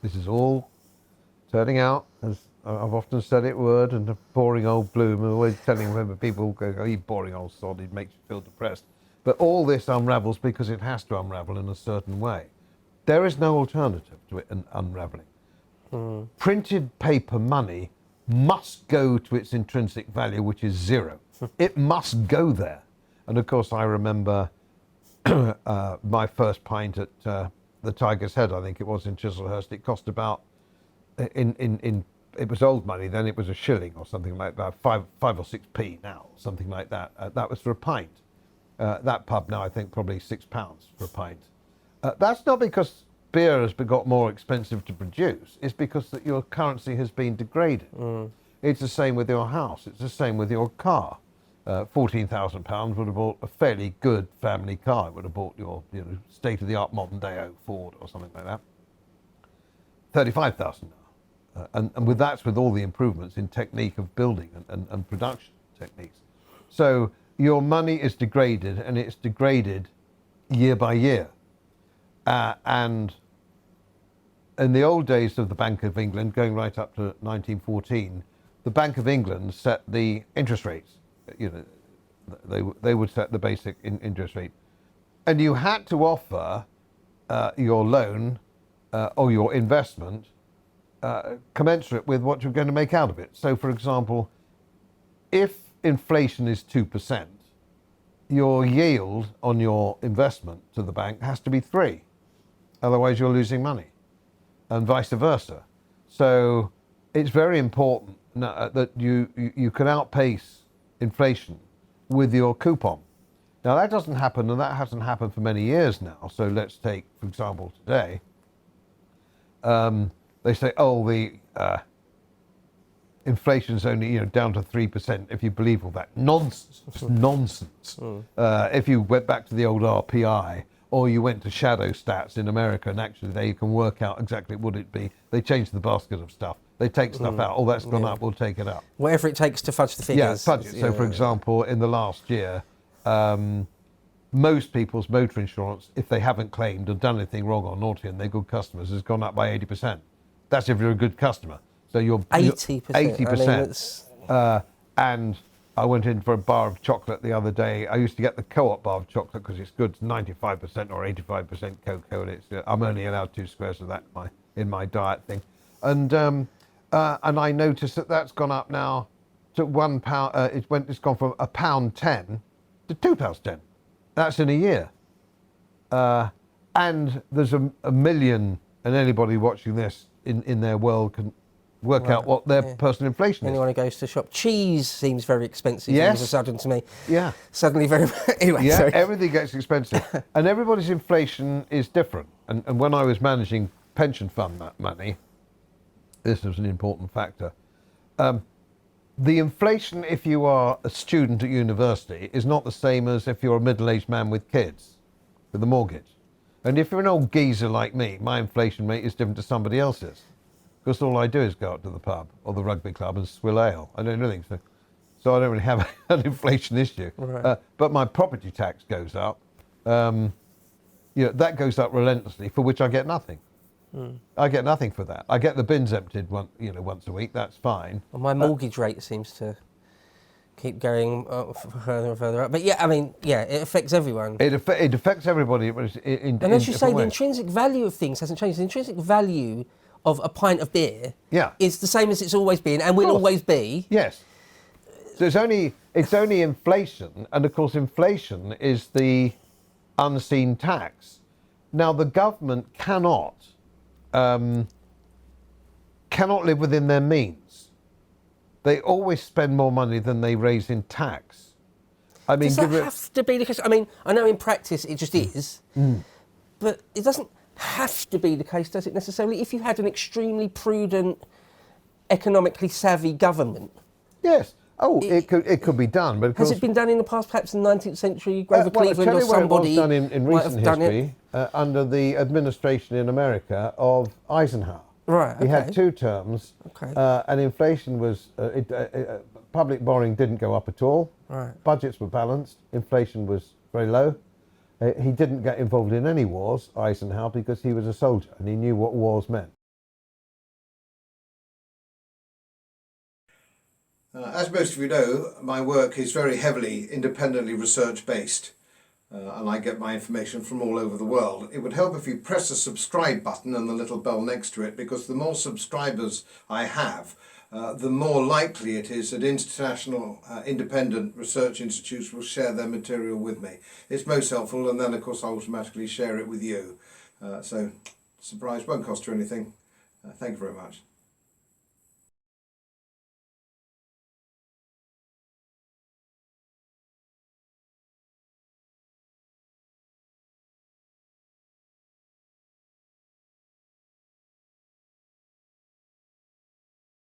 This is all turning out, as I've often said it would, and a boring old bloom, always telling when people go, oh, you boring old sod, it makes you feel depressed. But all this unravels because it has to unravel in a certain way. There is no alternative to it unraveling. Printed paper money must go to its intrinsic value, which is zero. It must go there. And of course, I remember my first pint at the Tiger's Head, I think it was in Chislehurst. It cost about, it was old money then, it was a shilling or something like that, five or 6p now, something like that. That was for a pint. That pub now, I think, probably £6 for a pint. That's not because beer has got more expensive to produce. It's because that your currency has been degraded. It's the same with your house. It's the same with your car. £14,000 would have bought a fairly good family car. It would have bought your state-of-the-art modern-day Ford or something like that. 35,000 now. And with that's with all the improvements in technique of building and production techniques. So your money is degraded, and it's degraded year by year. And in the old days of the Bank of England, going right up to 1914, the Bank of England set the interest rates. They would set the basic interest rate, and you had to offer your loan or your investment commensurate with what you're going to make out of it. So, for example, if inflation is 2%, your yield on your investment to the bank has to be 3%. Otherwise, you're losing money, and vice versa. So, it's very important that you can outpace inflation with your coupon. Now that doesn't happen, and that hasn't happened for many years now. So let's take, for example, today. They say, oh, the inflation's only down to 3%. If you believe all that nonsense, just nonsense. If you went back to the old RPI, or you went to shadow stats in America, and actually there you can work out exactly what it'd be. They changed the basket of stuff. They take stuff out. Oh, that's gone up. We'll take it up. Whatever it takes to fudge the figures. Yeah, fudge it. So, for example, in the last year, most people's motor insurance, if they haven't claimed or done anything wrong or naughty and they're good customers, has gone up by 80%. That's if you're a good customer. So you're 80%. 80%. And I went in for a bar of chocolate the other day. I used to get the Co-op bar of chocolate because it's good. It's 95% or 85% cocoa, and I'm only allowed 2 squares of that in my diet thing. And I noticed that that's gone up now to £1. It's gone from £1.10 to £2.10. That's in a year. And there's a million, and anybody watching this in their world can work out what their personal inflation is. Anyone who goes to shop. Cheese seems very expensive all of a sudden to me. Yeah. Suddenly very... Anyway, yeah, sorry. Everything gets expensive. And everybody's inflation is different. And when I was managing pension fund money, this was an important factor. The inflation, if you are a student at university, is not the same as if you're a middle-aged man with kids, with a mortgage. And if you're an old geezer like me, my inflation rate is different to somebody else's. Because all I do is go out to the pub or the rugby club and swill ale. I don't do anything. So I don't really have an inflation issue. Right. But my property tax goes up. That goes up relentlessly, for which I get nothing. I get nothing for that. I get the bins emptied once a week. That's fine. Well, my mortgage rate seems to keep going further and further up. But yeah, I mean, it affects everyone. It affects everybody. And as you say, the intrinsic value of things hasn't changed. The intrinsic value of a pint of beer is the same as it's always been and will always be. Yes. So it's only inflation, and of course inflation is the unseen tax. Now the government cannot live within their means. They always spend more money than they raise in tax. I mean, does that have to be the case? I mean, I know in practice it just is, but it doesn't have to be the case, does it necessarily? If you had an extremely prudent, economically savvy government. Yes. Oh, it could be done, but has it been done in the past, perhaps in the 19th century? Grover Cleveland or somebody it was done in recent history under the administration in America of Eisenhower. Right. He had 2 terms, and inflation was public borrowing didn't go up at all. Right. Budgets were balanced. Inflation was very low. He didn't get involved in any wars, Eisenhower, because he was a soldier and he knew what wars meant. As most of you know, my work is very heavily independently research based, and I get my information from all over the world. It would help if you press the subscribe button and the little bell next to it, because the more subscribers I have, the more likely it is that international independent research institutes will share their material with me. It's most helpful, and then of course I automatically share it with you. So, surprise, won't cost you anything. Thank you very much.